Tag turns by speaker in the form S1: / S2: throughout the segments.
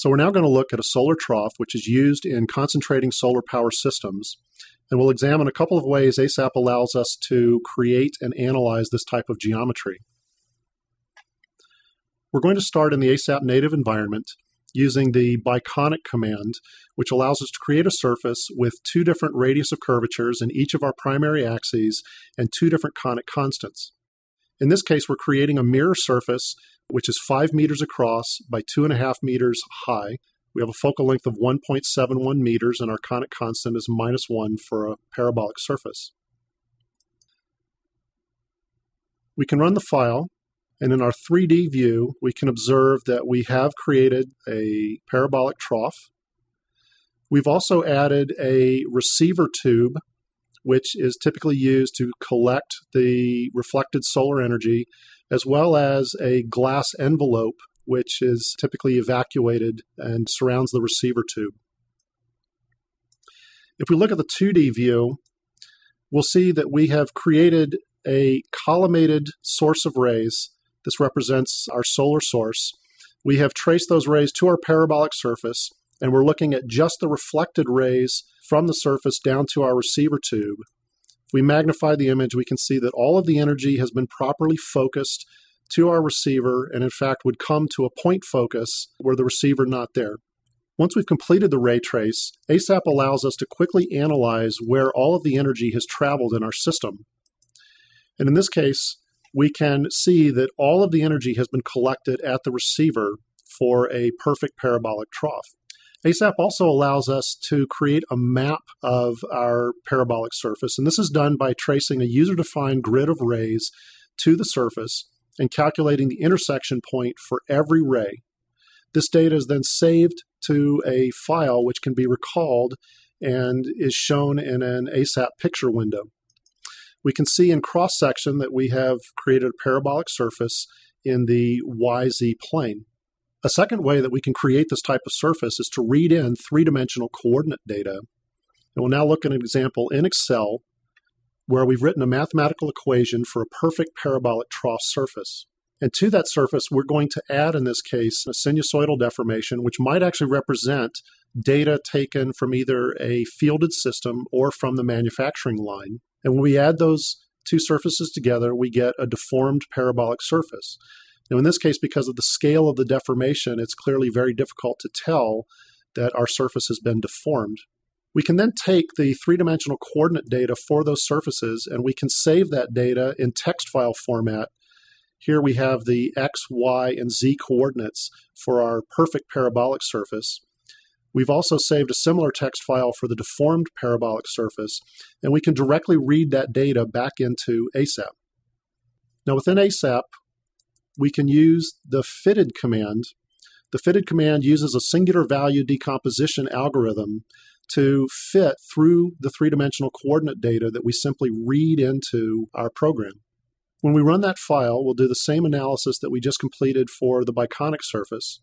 S1: So we're now going to look at a solar trough, which is used in concentrating solar power systems. And we'll examine a couple of ways ASAP allows us to create and analyze this type of geometry. We're going to start in the ASAP native environment using the biconic command, which allows us to create a surface with two different radius of curvatures in each of our primary axes and two different conic constants. In this case, we're creating a mirror surface, which is 5 meters across by 2.5 meters high. We have a focal length of 1.71 meters, and our conic constant is -1 for a parabolic surface. We can run the file, and in our 3D view, we can observe that we have created a parabolic trough. We've also added a receiver tube, which is typically used to collect the reflected solar energy, as well as a glass envelope, which is typically evacuated and surrounds the receiver tube. If we look at the 2D view, we'll see that we have created a collimated source of rays. This represents our solar source. We have traced those rays to our parabolic surface, and we're looking at just the reflected rays from the surface down to our receiver tube. If we magnify the image, we can see that all of the energy has been properly focused to our receiver, and in fact would come to a point focus where the receiver not there. Once we've completed the ray trace, ASAP allows us to quickly analyze where all of the energy has traveled in our system. And in this case, we can see that all of the energy has been collected at the receiver for a perfect parabolic trough. ASAP also allows us to create a map of our parabolic surface, and this is done by tracing a user-defined grid of rays to the surface and calculating the intersection point for every ray. This data is then saved to a file which can be recalled and is shown in an ASAP picture window. We can see in cross-section that we have created a parabolic surface in the YZ plane. A second way that we can create this type of surface is to read in three-dimensional coordinate data. And we'll now look at an example in Excel where we've written a mathematical equation for a perfect parabolic trough surface. And to that surface, we're going to add, in this case, a sinusoidal deformation, which might actually represent data taken from either a fielded system or from the manufacturing line. And when we add those two surfaces together, we get a deformed parabolic surface. Now, in this case, because of the scale of the deformation, it's clearly very difficult to tell that our surface has been deformed. We can then take the three-dimensional coordinate data for those surfaces, and we can save that data in text file format. Here we have the X, Y, and Z coordinates for our perfect parabolic surface. We've also saved a similar text file for the deformed parabolic surface, and we can directly read that data back into ASAP. Now, within ASAP, we can use the fitted command. The fitted command uses a singular value decomposition algorithm to fit through the three-dimensional coordinate data that we simply read into our program. When we run that file, we'll do the same analysis that we just completed for the biconic surface.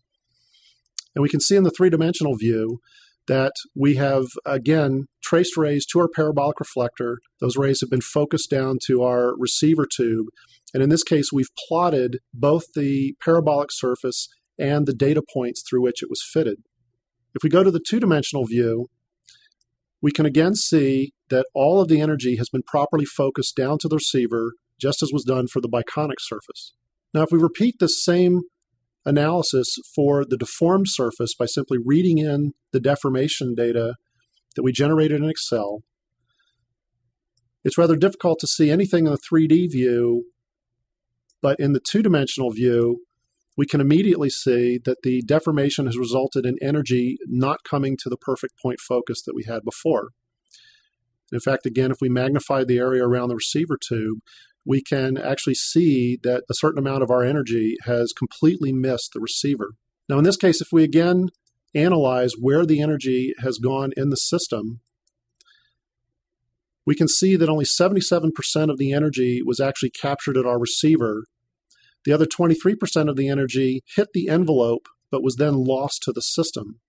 S1: And we can see in the three-dimensional view that we have, again, traced rays to our parabolic reflector. Those rays have been focused down to our receiver tube. And in this case, we've plotted both the parabolic surface and the data points through which it was fitted. If we go to the two-dimensional view, we can again see that all of the energy has been properly focused down to the receiver, just as was done for the biconic surface. Now, if we repeat this same analysis for the deformed surface by simply reading in the deformation data that we generated in Excel, it's rather difficult to see anything in the 3D view, but in the two-dimensional view, we can immediately see that the deformation has resulted in energy not coming to the perfect point focus that we had before. In fact, again, if we magnify the area around the receiver tube, we can actually see that a certain amount of our energy has completely missed the receiver. Now, in this case, if we again analyze where the energy has gone in the system, we can see that only 77% of the energy was actually captured at our receiver. The other 23% of the energy hit the envelope, but was then lost to the system.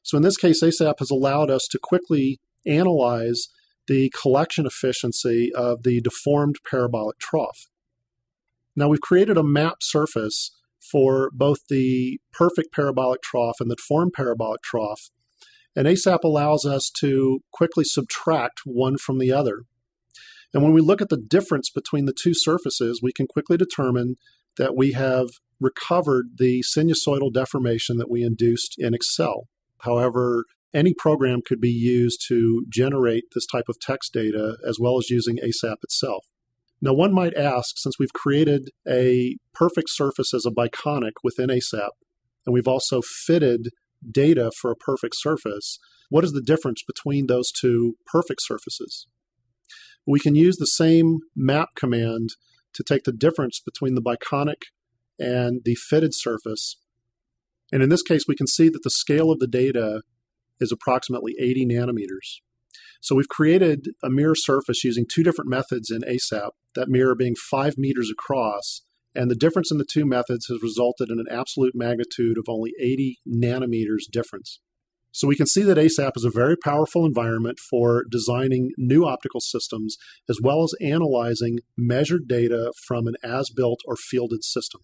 S1: So in this case, ASAP has allowed us to quickly analyze the collection efficiency of the deformed parabolic trough. Now, we've created a map surface for both the perfect parabolic trough and the deformed parabolic trough. And ASAP allows us to quickly subtract one from the other. And when we look at the difference between the two surfaces, we can quickly determine that we have recovered the sinusoidal deformation that we induced in Excel. However, any program could be used to generate this type of text data as well as using ASAP itself. Now, one might ask, since we've created a perfect surface as a biconic within ASAP, and we've also fitted data for a perfect surface, what is the difference between those two perfect surfaces? We can use the same map command to take the difference between the biconic and the fitted surface. And in this case, we can see that the scale of the data is approximately 80 nanometers. So we've created a mirror surface using two different methods in ASAP, that mirror being 5 meters across, and the difference in the two methods has resulted in an absolute magnitude of only 80 nanometers difference. So we can see that ASAP is a very powerful environment for designing new optical systems, as well as analyzing measured data from an as-built or fielded system.